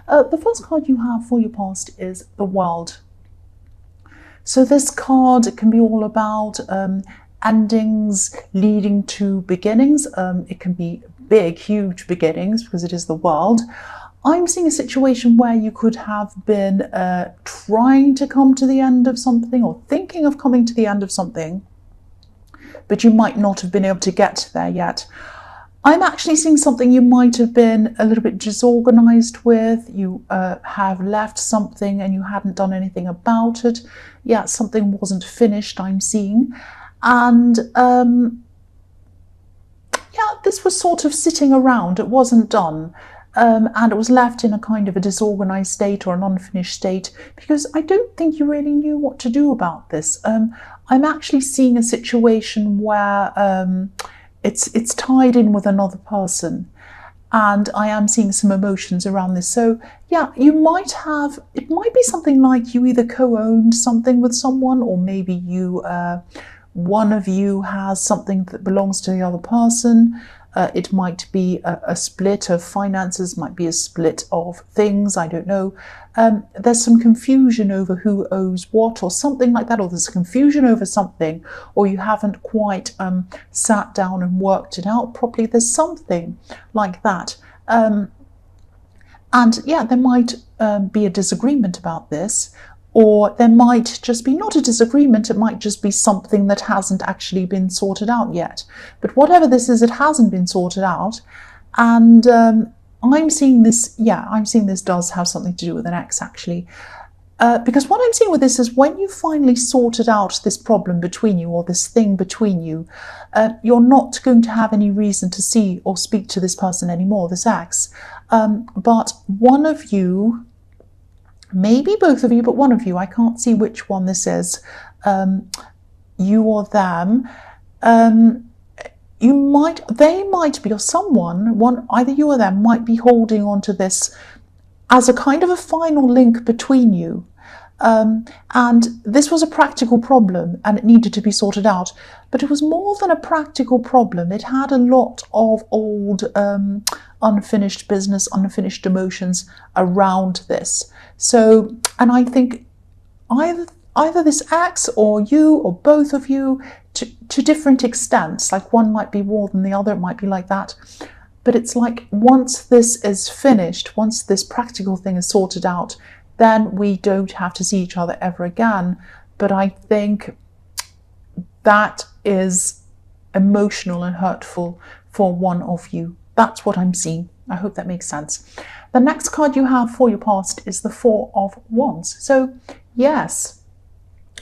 The first card you have for your past is the World. So this card can be all about endings leading to beginnings. It can be big, huge beginnings because it is the World. I'm seeing a situation where you could have been trying to come to the end of something or thinking of coming to the end of something, but you might not have been able to get there yet. I'm actually seeing something you might have been a little bit disorganized with. You have left something and you hadn't done anything about it. Yeah, something wasn't finished, I'm seeing. And yeah, this was sort of sitting around. It wasn't done. And it was left in a kind of a disorganized state or an unfinished state because I don't think you really knew what to do about this. I'm actually seeing a situation where it's tied in with another person, and I am seeing some emotions around this. So yeah, it might be something like you either co-owned something with someone, or maybe you one of you has something that belongs to the other person. It might be a split of finances, might be a split of things, I don't know. There's some confusion over who owes what or something like that, or there's confusion over something, or you haven't quite sat down and worked it out properly. There's something like that. And yeah, there might be a disagreement about this, or there might just be not a disagreement, it might just be something that hasn't actually been sorted out yet. But whatever this is, it hasn't been sorted out. And I'm seeing this, I'm seeing this does have something to do with an ex, actually. Because what I'm seeing with this is when you finally sorted out this problem between you, or this thing between you, you're not going to have any reason to see or speak to this person anymore, this ex. But one of you, maybe both of you, but one of you, I can't see which one this is, you or them, they might be, or someone, either you or them might be holding on to this as a kind of a final link between you. And this was a practical problem and it needed to be sorted out, but it was more than a practical problem. It had a lot of old unfinished business, unfinished emotions around this. So, and I think either this ex or you or both of you, to different extents, like one might be more than the other, it might be like that. But it's like once this is finished, once this practical thing is sorted out, then we don't have to see each other ever again. But I think that is emotional and hurtful for one of you. That's what I'm seeing. I hope that makes sense. The next card you have for your past is the Four of Wands. So yes,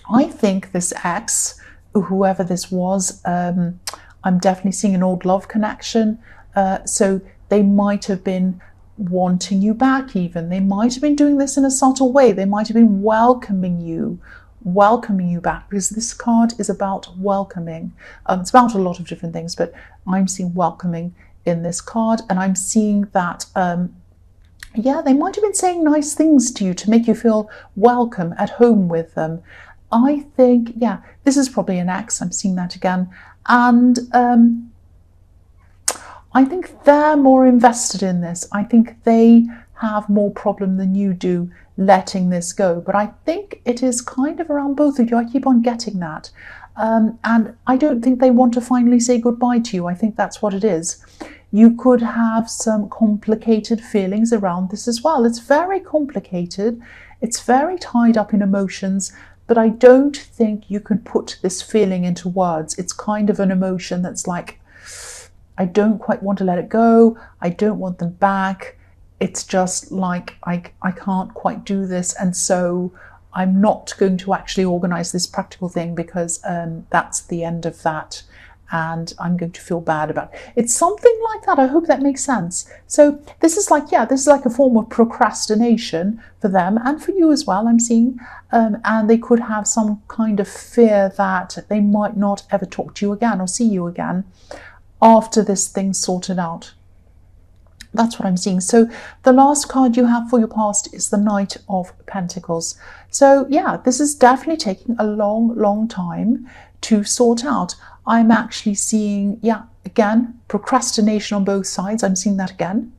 I think this ex, whoever this was, I'm definitely seeing an old love connection. So they might have been wanting you back even. They might have been doing this in a subtle way. They might have been welcoming you back, because this card is about welcoming. It's about a lot of different things, but I'm seeing welcoming in this card, and I'm seeing that they might have been saying nice things to you to make you feel welcome, at home with them. I think, this is probably an ex. I'm seeing that again. And I think they're more invested in this. I think they have more problem than you do letting this go. But I think it is kind of around both of you. I keep on getting that. And I don't think they want to finally say goodbye to you. I think that's what it is. You could have some complicated feelings around this as well. It's very complicated. It's very tied up in emotions, but I don't think you can put this feeling into words. It's kind of an emotion that's like, I don't quite want to let it go. I don't want them back. It's just like, I can't quite do this. And so I'm not going to actually organize this practical thing because that's the end of that. And I'm going to feel bad about it. It's something like that. I hope that makes sense. So this is like, this is like a form of procrastination for them and for you as well, I'm seeing. And they could have some kind of fear that they might not ever talk to you again or see you again after this thing's sorted out. That's what I'm seeing. So the last card you have for your past is the Knight of Pentacles. So this is definitely taking a long time to sort out. I'm actually seeing, again, procrastination on both sides. I'm seeing that again.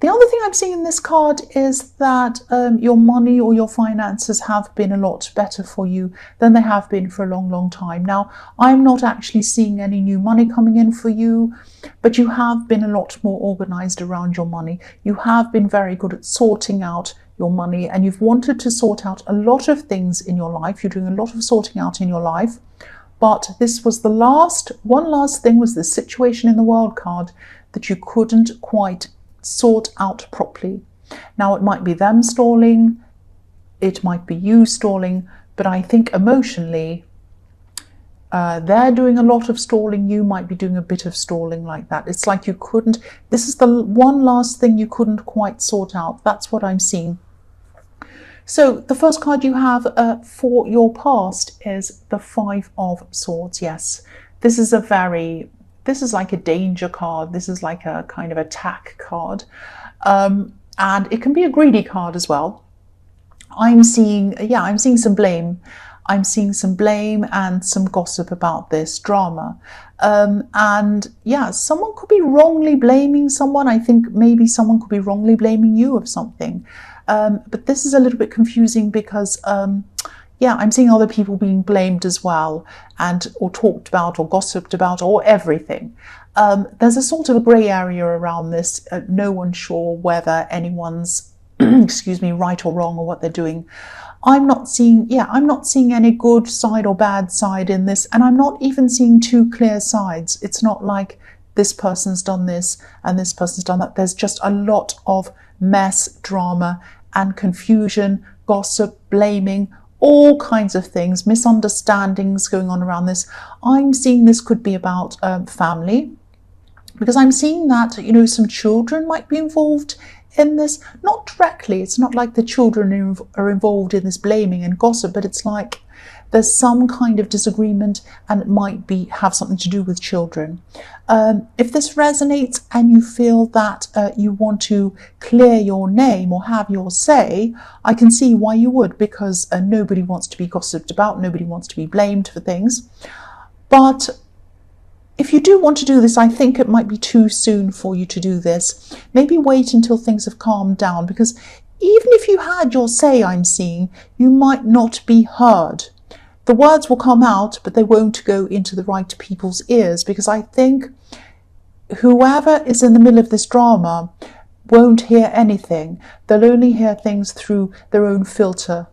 The other thing I'm seeing in this card is that your money or your finances have been a lot better for you than they have been for a long, long time. Now, I'm not actually seeing any new money coming in for you, but you have been a lot more organized around your money. You have been very good at sorting out your money, and you've wanted to sort out a lot of things in your life. You're doing a lot of sorting out in your life. But this was one last thing was this situation in the World card that you couldn't quite sort out properly. Now, it might be them stalling, it might be you stalling, but I think emotionally they're doing a lot of stalling. You might be doing a bit of stalling like that. It's like you couldn't, this is the one last thing you couldn't quite sort out. That's what I'm seeing. So the first card you have for your past is the Five of Swords. Yes, this is like a danger card. This is like a kind of attack card. And it can be a greedy card as well. I'm seeing some blame. I'm seeing some blame and some gossip about this drama. And yeah, someone could be wrongly blaming someone. I think maybe someone could be wrongly blaming you of something. But this is a little bit confusing because yeah, I'm seeing other people being blamed as well, or talked about or gossiped about or everything. There's a sort of a grey area around this. No one's sure whether anyone's excuse me, right or wrong or what they're doing. I'm not seeing any good side or bad side in this, and I'm not even seeing two clear sides. It's not like this person's done this and this person's done that. There's just a lot of mess, drama and confusion, gossip, blaming, all kinds of things, misunderstandings going on around this. I'm seeing this could be about family, because I'm seeing that, some children might be involved in this. Not directly, it's not like the children are involved in this blaming and gossip, but it's like there's some kind of disagreement, and it might have something to do with children. If this resonates and you feel that you want to clear your name or have your say, I can see why you would, because nobody wants to be gossiped about, nobody wants to be blamed for things. But if you do want to do this, I think it might be too soon for you to do this. Maybe wait until things have calmed down, because even if you had your say, I'm seeing, you might not be heard. The words will come out, but they won't go into the right people's ears, because I think whoever is in the middle of this drama won't hear anything. They'll only hear things through their own filter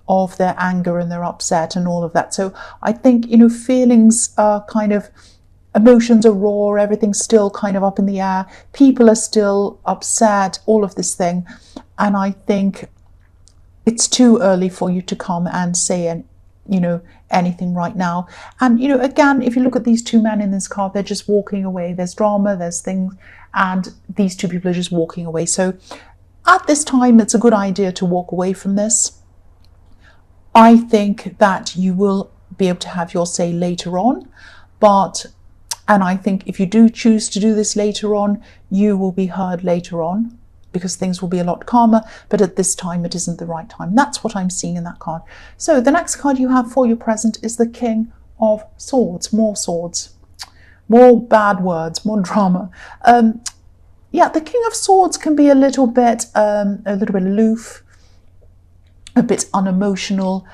of their anger and their upset and all of that. So I think, feelings are kind of, emotions are raw, everything's still kind of up in the air, people are still upset, all of this thing. And I think it's too early for you to come and say anything right now. And again, if you look at these two men in this card, they're just walking away. There's drama, there's things, and these two people are just walking away. So at this time, it's a good idea to walk away from this. I think that you will be able to have your say later on, and I think if you do choose to do this later on, you will be heard later on, because things will be a lot calmer, but at this time it isn't the right time. That's what I'm seeing in that card. So the next card you have for your present is the King of Swords. More swords, more bad words, more drama. Yeah, the King of Swords can be a little bit aloof, a bit unemotional.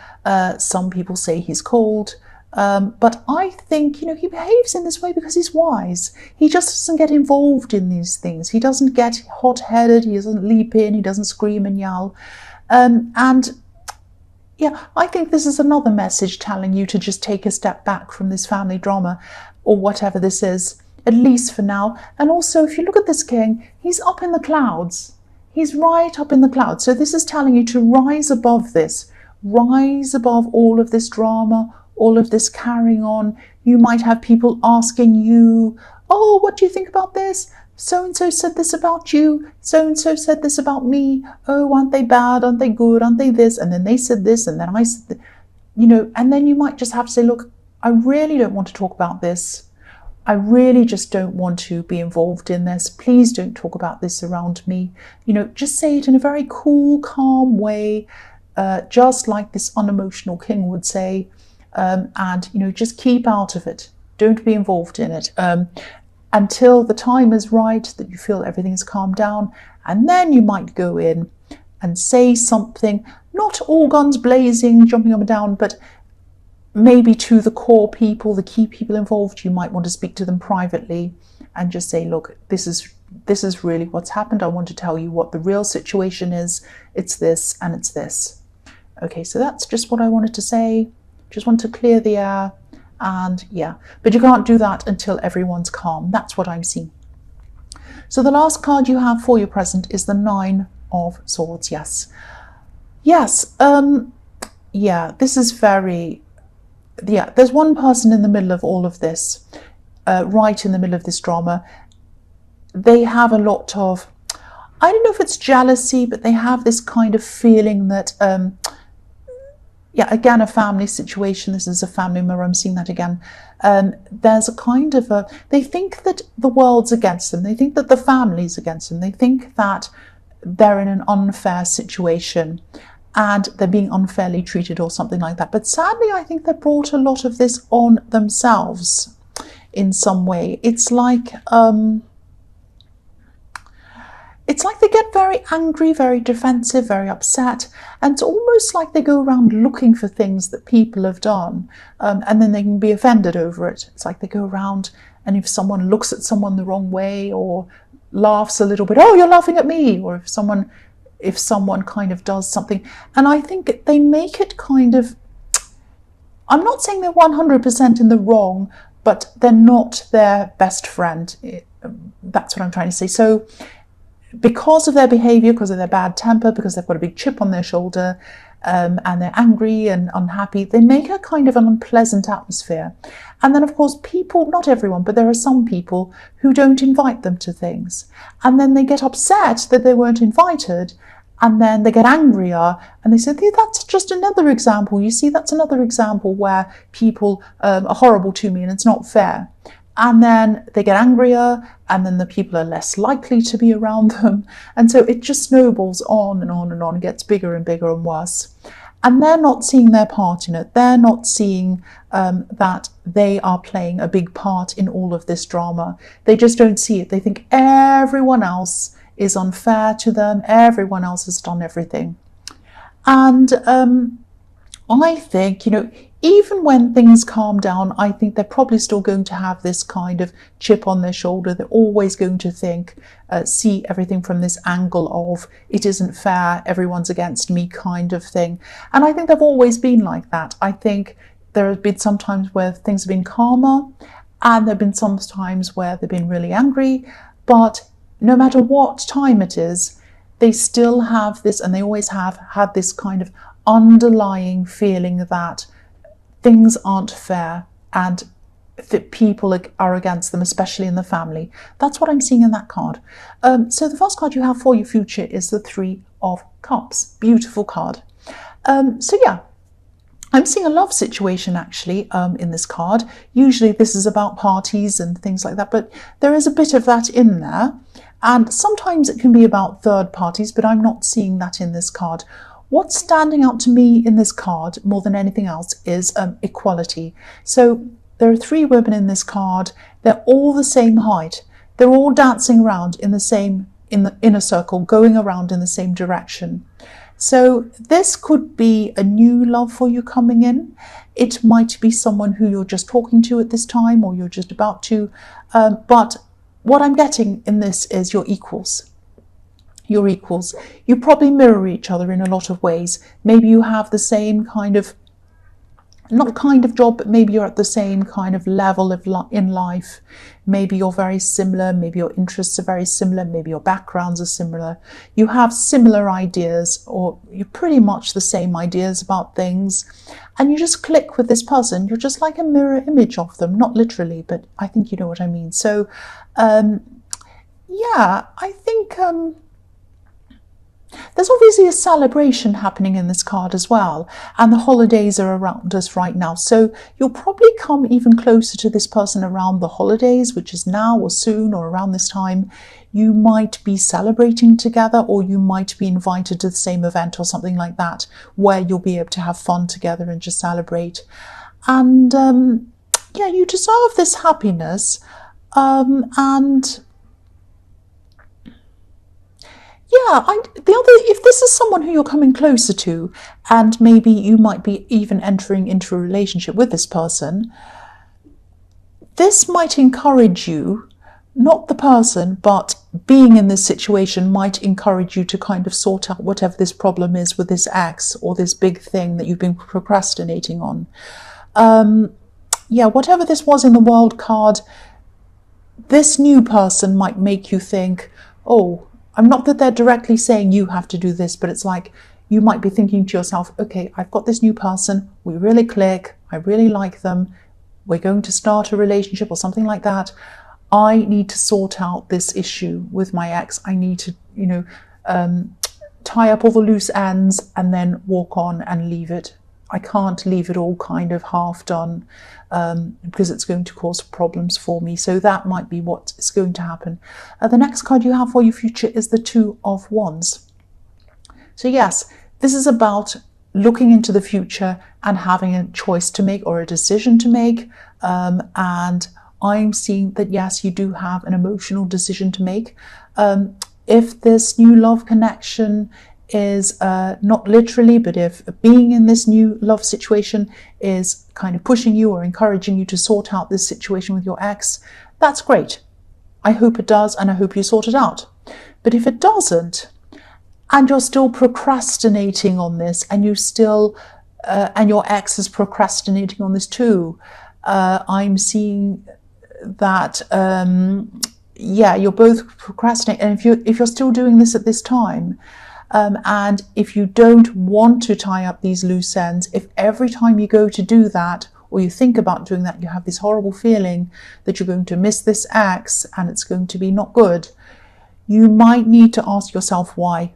Some people say he's cold. But I think, he behaves in this way because he's wise. He just doesn't get involved in these things. He doesn't get hot-headed. He doesn't leap in. He doesn't scream and yell. And yeah, I think this is another message telling you to just take a step back from this family drama or whatever this is, at least for now. And also, if you look at this king, he's up in the clouds. He's right up in the clouds. So this is telling you to rise above this, rise above all of this drama, all of this carrying on. You might have people asking you, oh, what do you think about this? So-and-so said this about you. So-and-so said this about me. Oh, aren't they bad? Aren't they good? Aren't they this? And then they said this, and then I said, and then you might just have to say, look, I really don't want to talk about this. I really just don't want to be involved in this. Please don't talk about this around me. Just say it in a very cool, calm way, just like this unemotional king would say. And just keep out of it. Don't be involved in it until the time is right, that you feel everything's calmed down, And then you might go in and say something, not all guns blazing, jumping up and down, but maybe to the core people, the key people involved. You might want to speak to them privately and just say, look, this is really what's happened. I want to tell you what the real situation is. It's this and it's this. Okay, so that's just what I wanted to say. Just want to clear the air. And yeah, but you can't do that until everyone's calm. That's what I'm seeing. So the last card you have for your present is the 9 of Swords. Yes. Yeah, this is very, yeah, there's one person in the middle of all of this, right in the middle of this drama. They have a lot of, I don't know if it's jealousy, but they have this kind of feeling that, yeah, again, a family situation. This is a family member. I'm seeing that again. There's a kind of a, they think that the world's against them. They think that the family's against them. They think that they're in an unfair situation and they're being unfairly treated or something like that. But sadly, I think they brought a lot of this on themselves in some way. It's like they get very angry, very defensive, very upset, and it's almost like they go around looking for things that people have done, and then they can be offended over it. It's like they go around, and if someone looks at someone the wrong way or laughs a little bit, oh, you're laughing at me, or if someone kind of does something, and I think they make it kind of, I'm not saying they're 100% in the wrong, but they're not their best friend. That's what I'm trying to say. So because of their behavior, because of their bad temper, because they've got a big chip on their shoulder, and they're angry and unhappy, they make a kind of an unpleasant atmosphere. And then, of course, people, not everyone, but there are some people who don't invite them to things. And then they get upset that they weren't invited, and then they get angrier, and they say, that's just another example. You see, that's another example where people are horrible to me and it's not fair. And then they get angrier, and then the people are less likely to be around them. And so it just snowballs on and on and on, gets bigger and bigger and worse. And they're not seeing their part in it. They're not seeing that they are playing a big part in all of this drama. They just don't see it. They think everyone else is unfair to them. Everyone else has done everything. And I think, even when things calm down, I think they're probably still going to have this kind of chip on their shoulder. They're always going to think, see everything from this angle of, it isn't fair, everyone's against me kind of thing. And I think they've always been like that. I think there have been some times where things have been calmer, and there have been some times where they've been really angry. But no matter what time it is, they still have this, and they always have had this kind of underlying feeling that things aren't fair and that people are against them, especially in the family. That's what I'm seeing in that card. So the first card you have for your future is the 3 of Cups. Beautiful card. So yeah, I'm seeing a love situation actually in this card. Usually this is about parties and things like that, but there is a bit of that in there. And sometimes it can be about third parties, but I'm not seeing that in this card. What's standing out to me in this card more than anything else is equality. So there are 3 women in this card. They're all the same height. They're all dancing around in a circle, going around in the same direction. So this could be a new love for you coming in. It might be someone who you're just talking to at this time, or you're just about to. But what I'm getting in this is you're equals. You're equals. You probably mirror each other in a lot of ways. Maybe you have the same kind of, not kind of job, but maybe you're at the same kind of level in life. Maybe you're very similar. Maybe your interests are very similar. Maybe your backgrounds are similar. You have similar ideas, or you're pretty much the same ideas about things. And you just click with this person. You're just like a mirror image of them. Not literally, but I think you know what I mean. So, yeah, I think there's obviously a celebration happening in this card as well, and the holidays are around us right now. So you'll probably come even closer to this person around the holidays, which is now or soon or around this time. You might be celebrating together, or you might be invited to the same event or something like that, where you'll be able to have fun together and just celebrate. And yeah, you deserve this happiness. And Yeah, if this is someone who you're coming closer to, and maybe you might be even entering into a relationship with this person, this might encourage you, not the person, but being in this situation might encourage you to kind of sort out whatever this problem is with this ex or this big thing that you've been procrastinating on. Yeah, whatever this was in the World card, this new person might make you think, oh, I'm not that they're directly saying you have to do this, but it's like you might be thinking to yourself, okay, I've got this new person, we really click, I really like them, we're going to start a relationship or something like that. I need to sort out this issue with my ex. I need to, tie up all the loose ends and then walk on and leave it. I can't leave it all kind of half done because it's going to cause problems for me. So that might be what is going to happen. The next card you have for your future is the Two of Wands. So yes, this is about looking into the future and having a choice to make or a decision to make. And I'm seeing that, yes, you do have an emotional decision to make. If this new love connection is not literally, but if being in this new love situation is kind of pushing you or encouraging you to sort out this situation with your ex, that's great. I hope it does, and I hope you sort it out. But if it doesn't, and you're still procrastinating on this, and you still, and your ex is procrastinating on this too, I'm seeing that, yeah, you're both procrastinating. And if you're still doing this at this time, and if you don't want to tie up these loose ends, if every time you go to do that, or you think about doing that, you have this horrible feeling that you're going to miss this ex and it's going to be not good, you might need to ask yourself why.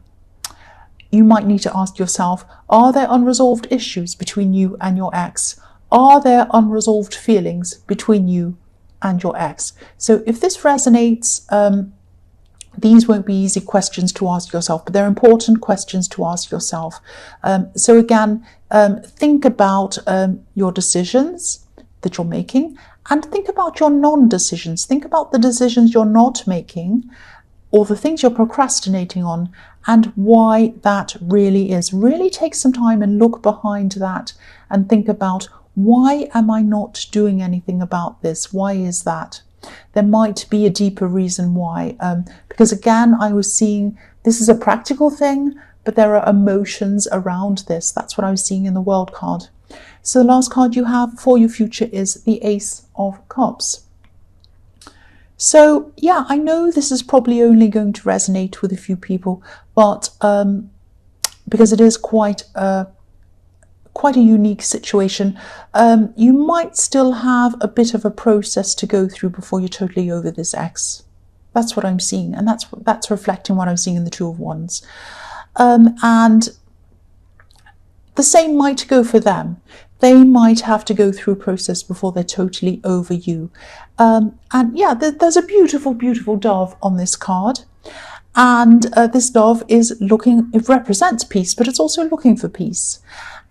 You might need to ask yourself, are there unresolved issues between you and your ex? Are there unresolved feelings between you and your ex? So if this resonates, these won't be easy questions to ask yourself, but they're important questions to ask yourself. So again, think about your decisions that you're making, and think about your non-decisions. Think about the decisions you're not making, or the things you're procrastinating on, and why that really is. Really take some time and look behind that and think about, why am I not doing anything about this? Why is that? There might be a deeper reason why, because again, I was seeing this is a practical thing, but there are emotions around this. That's what I was seeing in the World card. So the last card you have for your future is the Ace of Cups. So yeah, I know this is probably only going to resonate with a few people, but because it is quite a unique situation, you might still have a bit of a process to go through before you're totally over this ex. That's what I'm seeing, and that's reflecting what I'm seeing in the Two of Wands. And the same might go for them. They might have to go through a process before they're totally over you. And yeah, there's a beautiful, beautiful dove on this card. And this dove it represents peace, but it's also looking for peace.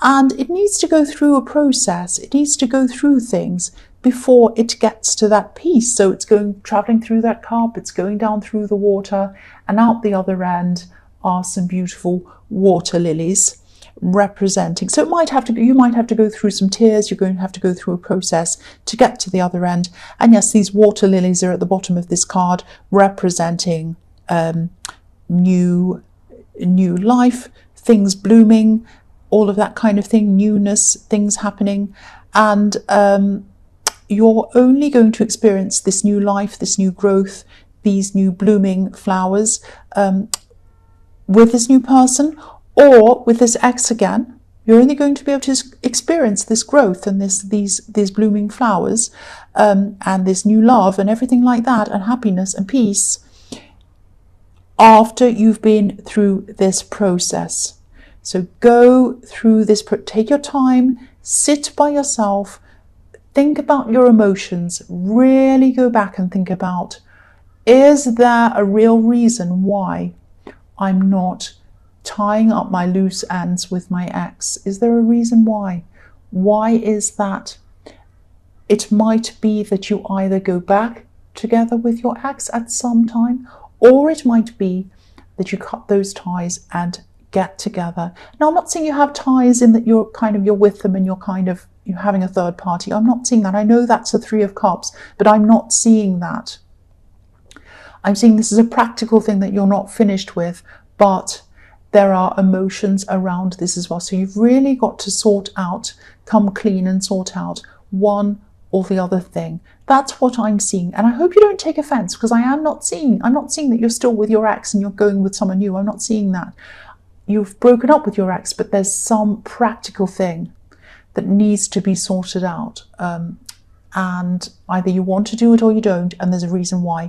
And it needs to go through a process. It needs to go through things before it gets to that peace. So it's traveling through that cup, it's going down through the water, and out the other end are some beautiful water lilies representing. So you might have to go through some tears. You're going to have to go through a process to get to the other end. And yes, these water lilies are at the bottom of this card, representing new life, things blooming, all of that kind of thing, newness, things happening. And you're only going to experience this new life, this new growth, these new blooming flowers with this new person, or with this ex again. You're only going to be able to experience this growth and these blooming flowers and this new love and everything like that, and happiness and peace, after you've been through this process. So go through this, take your time, sit by yourself, think about your emotions, really go back and think about, is there a real reason why I'm not tying up my loose ends with my ex? Is there a reason why? Why is that? It might be that you either go back together with your ex at some time, or it might be that you cut those ties and get together. Now, I'm not saying you have ties in that you're with them and you're having a third party. I'm not seeing that. I know that's a Three of Cups, but I'm not seeing that. I'm seeing this is a practical thing that you're not finished with, but there are emotions around this as well. So you've really got to sort out, come clean and sort out one or the other thing. That's what I'm seeing. And I hope you don't take offense, because I'm not seeing that you're still with your ex and you're going with someone new. I'm not seeing that. You've broken up with your ex, but there's some practical thing that needs to be sorted out. And either you want to do it or you don't, and there's a reason why.